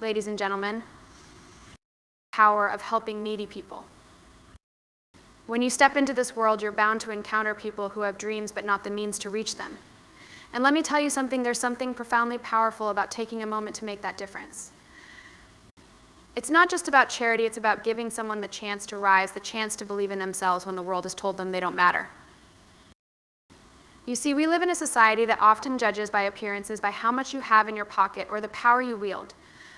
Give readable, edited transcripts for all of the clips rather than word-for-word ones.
ladies and gentlemen, the power of helping needy people. When you step into this world, you're bound to encounter people who have dreams but not the means to reach them. And let me tell you something, there's something profoundly powerful about taking a moment to make that difference. It's not just about charity, it's about giving someone the chance to rise, the chance to believe in themselves when the world has told them they don't matter. You see, we live in a society that often judges by appearances, by how much you have in your pocket or the power you wield.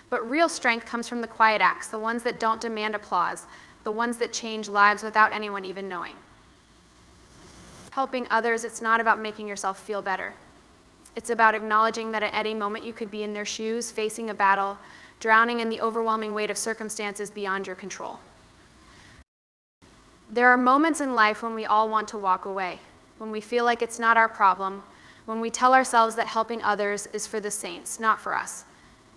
But real strength comes from the quiet acts, the ones that don't demand applause, the ones that change lives without anyone even knowing. Helping others, it's not about making yourself feel better. It's about acknowledging that at any moment you could be in their shoes, facing a battle, drowning in the overwhelming weight of circumstances beyond your control. There are moments in life when we all want to walk away, when we feel like it's not our problem, when we tell ourselves that helping others is for the saints, not for us.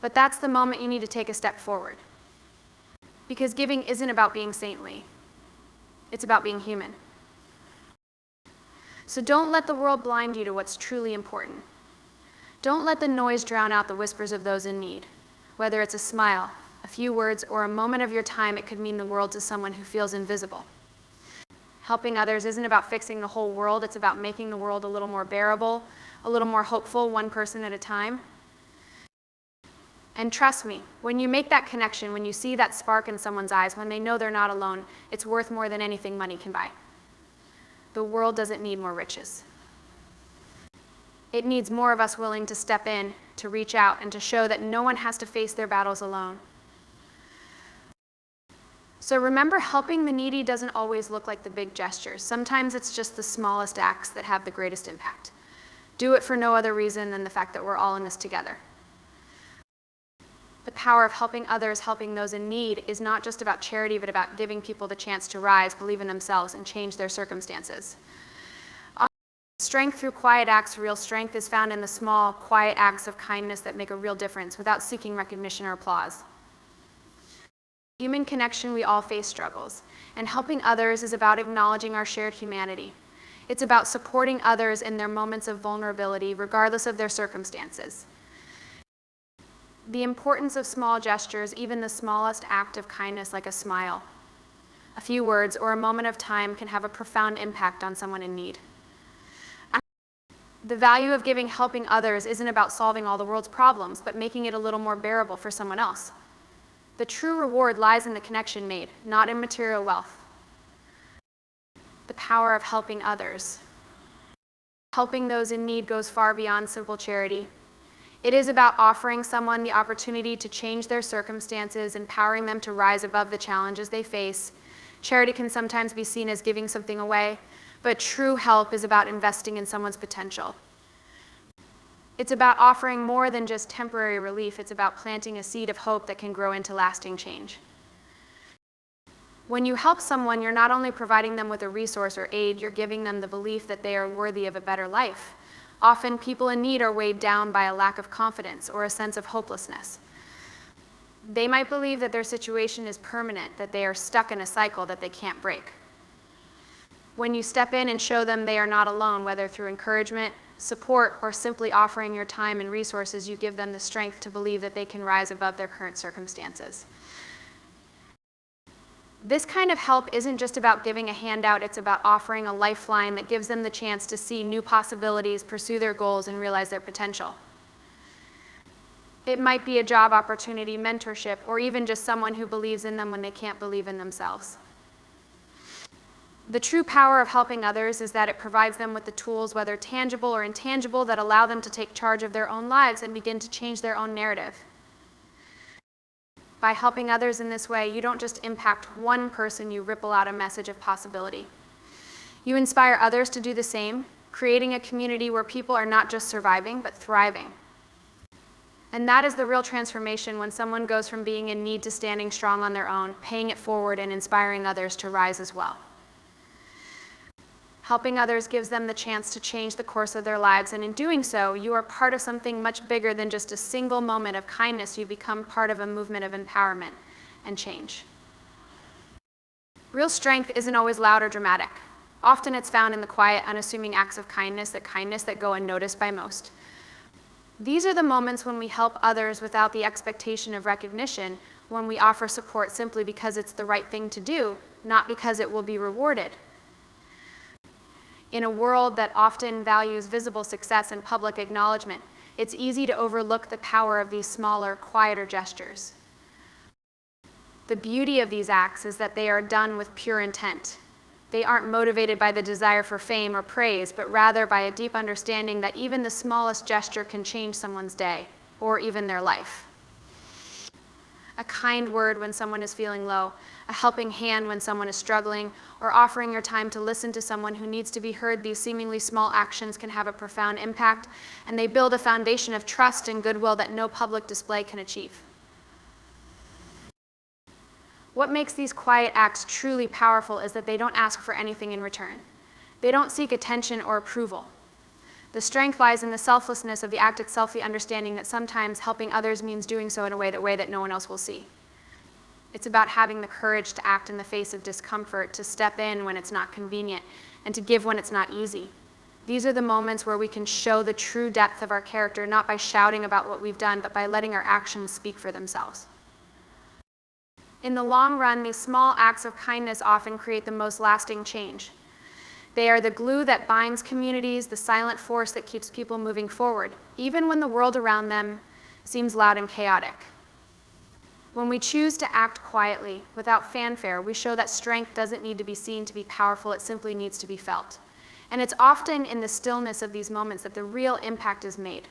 But that's the moment you need to take a step forward. Because giving isn't about being saintly. It's about being human. So don't let the world blind you to what's truly important. Don't let the noise drown out the whispers of those in need. Whether it's a smile, a few words, or a moment of your time, it could mean the world to someone who feels invisible. Helping others isn't about fixing the whole world, it's about making the world a little more bearable, a little more hopeful, one person at a time. And trust me, when you make that connection, when you see that spark in someone's eyes, when they know they're not alone, it's worth more than anything money can buy. The world doesn't need more riches. It needs more of us willing to step in, to reach out, and to show that no one has to face their battles alone. So remember, helping the needy doesn't always look like the big gestures. Sometimes it's just the smallest acts that have the greatest impact. Do it for no other reason than the fact that we're all in this together. The power of helping others, helping those in need, is not just about charity, but about giving people the chance to rise, believe in themselves, and change their circumstances. Strength through quiet acts, real strength is found in the small, quiet acts of kindness that make a real difference without seeking recognition or applause. Human connection, we all face struggles, and helping others is about acknowledging our shared humanity. It's about supporting others in their moments of vulnerability, regardless of their circumstances. The importance of small gestures, even the smallest act of kindness like a smile, a few words, or a moment of time can have a profound impact on someone in need. The value of helping others isn't about solving all the world's problems, but making it a little more bearable for someone else. The true reward lies in the connection made, not in material wealth. The power of helping others. Helping those in need goes far beyond simple charity. It is about offering someone the opportunity to change their circumstances, empowering them to rise above the challenges they face. Charity can sometimes be seen as giving something away, but true help is about investing in someone's potential. It's about offering more than just temporary relief. It's about planting a seed of hope that can grow into lasting change. When you help someone, you're not only providing them with a resource or aid, you're giving them the belief that they are worthy of a better life. Often, people in need are weighed down by a lack of confidence or a sense of hopelessness. They might believe that their situation is permanent, that they are stuck in a cycle that they can't break. When you step in and show them they are not alone, whether through encouragement, support, or simply offering your time and resources, you give them the strength to believe that they can rise above their current circumstances. This kind of help isn't just about giving a handout, it's about offering a lifeline that gives them the chance to see new possibilities, pursue their goals, and realize their potential. It might be a job opportunity, mentorship, or even just someone who believes in them when they can't believe in themselves. The true power of helping others is that it provides them with the tools, whether tangible or intangible, that allow them to take charge of their own lives and begin to change their own narrative. By helping others in this way, you don't just impact one person, you ripple out a message of possibility. You inspire others to do the same, creating a community where people are not just surviving, but thriving. And that is the real transformation, when someone goes from being in need to standing strong on their own, paying it forward and inspiring others to rise as well. Helping others gives them the chance to change the course of their lives, and in doing so, you are part of something much bigger than just a single moment of kindness. You become part of a movement of empowerment and change. Real strength isn't always loud or dramatic. Often it's found in the quiet, unassuming acts of kindness that go unnoticed by most. These are the moments when we help others without the expectation of recognition, when we offer support simply because it's the right thing to do, not because it will be rewarded. In a world that often values visible success and public acknowledgement, it's easy to overlook the power of these smaller, quieter gestures. The beauty of these acts is that they are done with pure intent. They aren't motivated by the desire for fame or praise, but rather by a deep understanding that even the smallest gesture can change someone's day, or even their life. A kind word when someone is feeling low, a helping hand when someone is struggling, or offering your time to listen to someone who needs to be heard, these seemingly small actions can have a profound impact, and they build a foundation of trust and goodwill that no public display can achieve. What makes these quiet acts truly powerful is that they don't ask for anything in return. They don't seek attention or approval. The strength lies in the selflessness of the act itself, the understanding that sometimes helping others means doing so in a way that no one else will see. It's about having the courage to act in the face of discomfort, to step in when it's not convenient, and to give when it's not easy. These are the moments where we can show the true depth of our character, not by shouting about what we've done, but by letting our actions speak for themselves. In the long run, these small acts of kindness often create the most lasting change. They are the glue that binds communities, the silent force that keeps people moving forward, even when the world around them seems loud and chaotic. When we choose to act quietly, without fanfare, we show that strength doesn't need to be seen to be powerful, it simply needs to be felt. And it's often in the stillness of these moments that the real impact is made.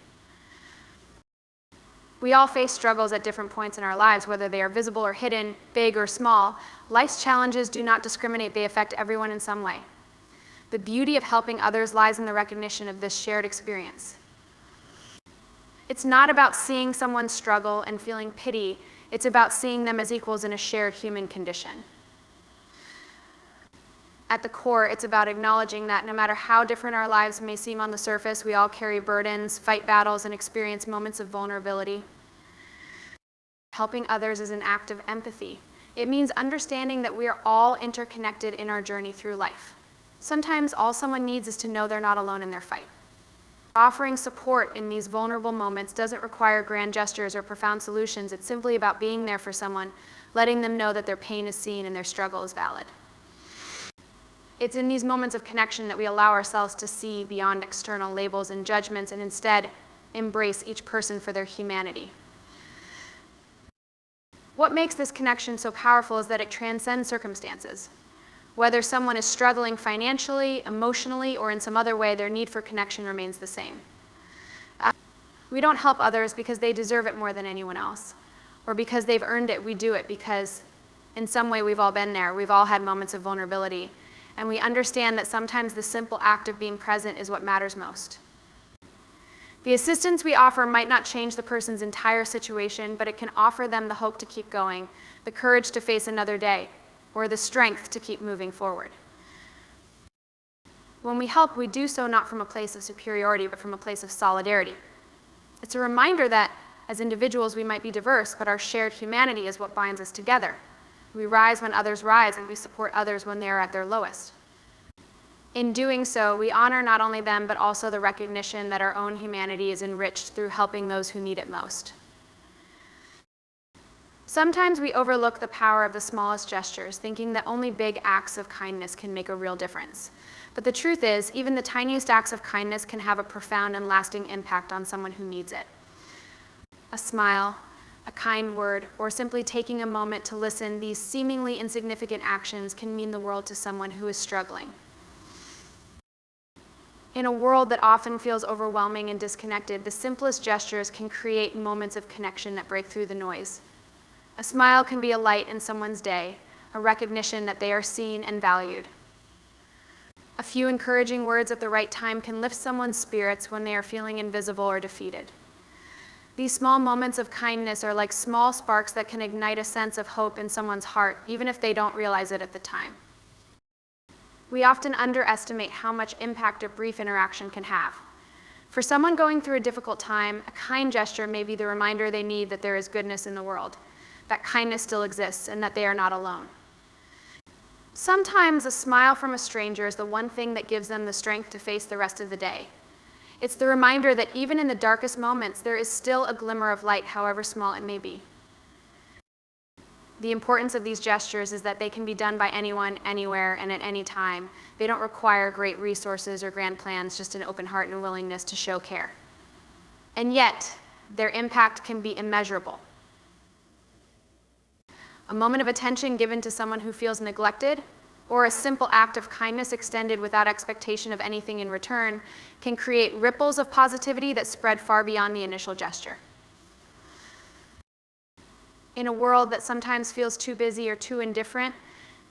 We all face struggles at different points in our lives, whether they are visible or hidden, big or small. Life's challenges do not discriminate, they affect everyone in some way. The beauty of helping others lies in the recognition of this shared experience. It's not about seeing someone struggle and feeling pity, it's about seeing them as equals in a shared human condition. At the core, it's about acknowledging that no matter how different our lives may seem on the surface, we all carry burdens, fight battles, and experience moments of vulnerability. Helping others is an act of empathy. It means understanding that we are all interconnected in our journey through life. Sometimes all someone needs is to know they're not alone in their fight. Offering support in these vulnerable moments doesn't require grand gestures or profound solutions. It's simply about being there for someone, letting them know that their pain is seen and their struggle is valid. It's in these moments of connection that we allow ourselves to see beyond external labels and judgments and instead embrace each person for their humanity. What makes this connection so powerful is that it transcends circumstances. Whether someone is struggling financially, emotionally, or in some other way, their need for connection remains the same. We don't help others because they deserve it more than anyone else, or because they've earned it. We do it because in some way we've all been there. We've all had moments of vulnerability, and we understand that sometimes the simple act of being present is what matters most. The assistance we offer might not change the person's entire situation, but it can offer them the hope to keep going, the courage to face another day, or the strength to keep moving forward. When we help, we do so not from a place of superiority, but from a place of solidarity. It's a reminder that as individuals we might be diverse, but our shared humanity is what binds us together. We rise when others rise, and we support others when they are at their lowest. In doing so, we honor not only them, but also the recognition that our own humanity is enriched through helping those who need it most. Sometimes we overlook the power of the smallest gestures, thinking that only big acts of kindness can make a real difference. But the truth is, even the tiniest acts of kindness can have a profound and lasting impact on someone who needs it. A smile, a kind word, or simply taking a moment to listen, these seemingly insignificant actions can mean the world to someone who is struggling. In a world that often feels overwhelming and disconnected, the simplest gestures can create moments of connection that break through the noise. A smile can be a light in someone's day, a recognition that they are seen and valued. A few encouraging words at the right time can lift someone's spirits when they are feeling invisible or defeated. These small moments of kindness are like small sparks that can ignite a sense of hope in someone's heart, even if they don't realize it at the time. We often underestimate how much impact a brief interaction can have. For someone going through a difficult time, a kind gesture may be the reminder they need that there is goodness in the world, that kindness still exists, and that they are not alone. Sometimes a smile from a stranger is the one thing that gives them the strength to face the rest of the day. It's the reminder that even in the darkest moments, there is still a glimmer of light, however small it may be. The importance of these gestures is that they can be done by anyone, anywhere, and at any time. They don't require great resources or grand plans, just an open heart and willingness to show care. And yet, their impact can be immeasurable. A moment of attention given to someone who feels neglected, or a simple act of kindness extended without expectation of anything in return, can create ripples of positivity that spread far beyond the initial gesture. In a world that sometimes feels too busy or too indifferent,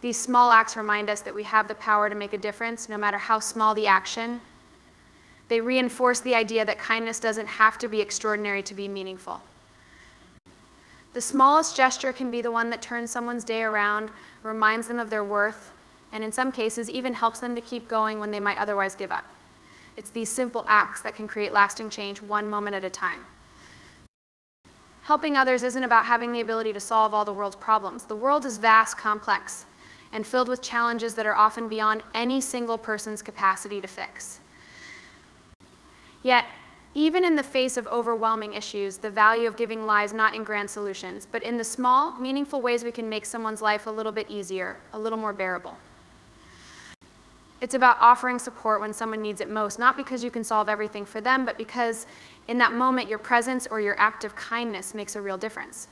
these small acts remind us that we have the power to make a difference, no matter how small the action. They reinforce the idea that kindness doesn't have to be extraordinary to be meaningful. The smallest gesture can be the one that turns someone's day around, reminds them of their worth, and in some cases even helps them to keep going when they might otherwise give up. It's these simple acts that can create lasting change one moment at a time. Helping others isn't about having the ability to solve all the world's problems. The world is vast, complex, and filled with challenges that are often beyond any single person's capacity to fix. Yet, even in the face of overwhelming issues, the value of giving lies not in grand solutions, but in the small, meaningful ways we can make someone's life a little bit easier, a little more bearable. It's about offering support when someone needs it most, not because you can solve everything for them, but because in that moment your presence or your act of kindness makes a real difference.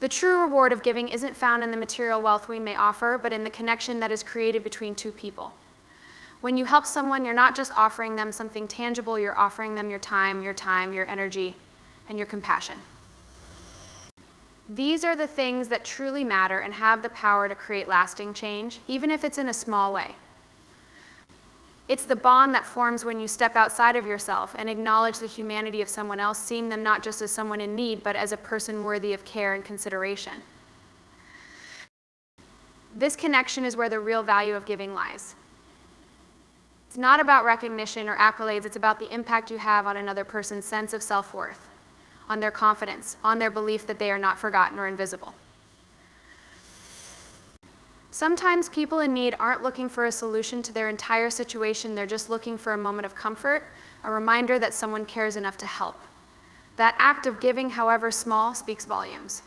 The true reward of giving isn't found in the material wealth we may offer, but in the connection that is created between two people. When you help someone, you're not just offering them something tangible, you're offering them your time, your energy, and your compassion. These are the things that truly matter and have the power to create lasting change, even if it's in a small way. It's the bond that forms when you step outside of yourself and acknowledge the humanity of someone else, seeing them not just as someone in need, but as a person worthy of care and consideration. This connection is where the real value of giving lies. It's not about recognition or accolades, it's about the impact you have on another person's sense of self-worth, on their confidence, on their belief that they are not forgotten or invisible. Sometimes people in need aren't looking for a solution to their entire situation, they're just looking for a moment of comfort, a reminder that someone cares enough to help. That act of giving, however small, speaks volumes.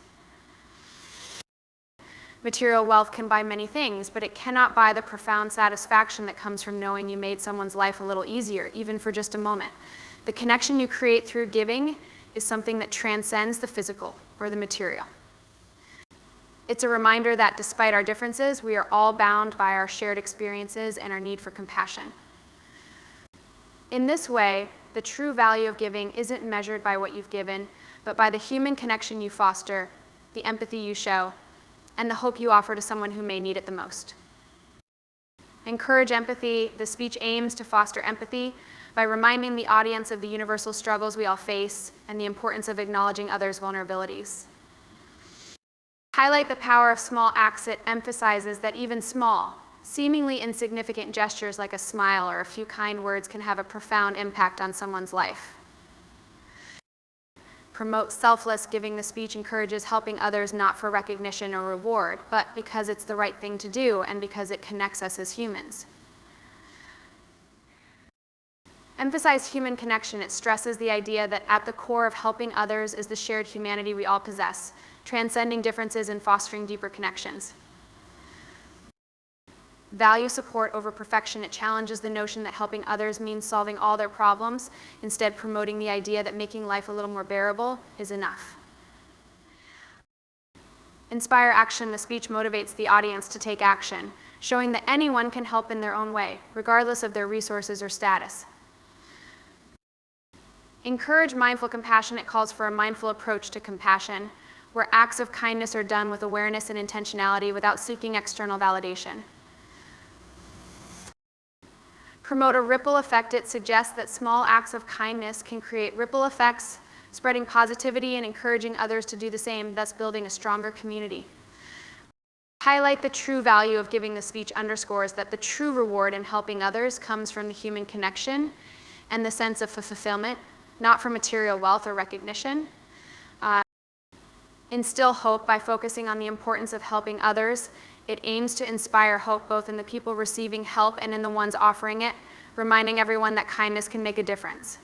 Material wealth can buy many things, but it cannot buy the profound satisfaction that comes from knowing you made someone's life a little easier, even for just a moment. The connection you create through giving is something that transcends the physical or the material. It's a reminder that despite our differences, we are all bound by our shared experiences and our need for compassion. In this way, the true value of giving isn't measured by what you've given, but by the human connection you foster, the empathy you show, and the hope you offer to someone who may need it the most. Encourage empathy. The speech aims to foster empathy by reminding the audience of the universal struggles we all face and the importance of acknowledging others' vulnerabilities. Highlight the power of small acts. It emphasizes that even small, seemingly insignificant gestures like a smile or a few kind words can have a profound impact on someone's life. Promote selfless giving. The speech encourages helping others not for recognition or reward, but because it's the right thing to do and because it connects us as humans. Emphasize human connection. It stresses the idea that at the core of helping others is the shared humanity we all possess, transcending differences and fostering deeper connections. Value support over perfection. It challenges the notion that helping others means solving all their problems, instead promoting the idea that making life a little more bearable is enough. Inspire action. The speech motivates the audience to take action, showing that anyone can help in their own way, regardless of their resources or status. Encourage mindful compassion. It calls for a mindful approach to compassion, where acts of kindness are done with awareness and intentionality without seeking external validation. Promote a ripple effect. It suggests that small acts of kindness can create ripple effects, spreading positivity and encouraging others to do the same, thus building a stronger community. Highlight the true value of giving. The speech underscores that the true reward in helping others comes from the human connection and the sense of fulfillment, not from material wealth or recognition. Instill hope by focusing on the importance of helping others. It aims to inspire hope both in the people receiving help and in the ones offering it, reminding everyone that kindness can make a difference.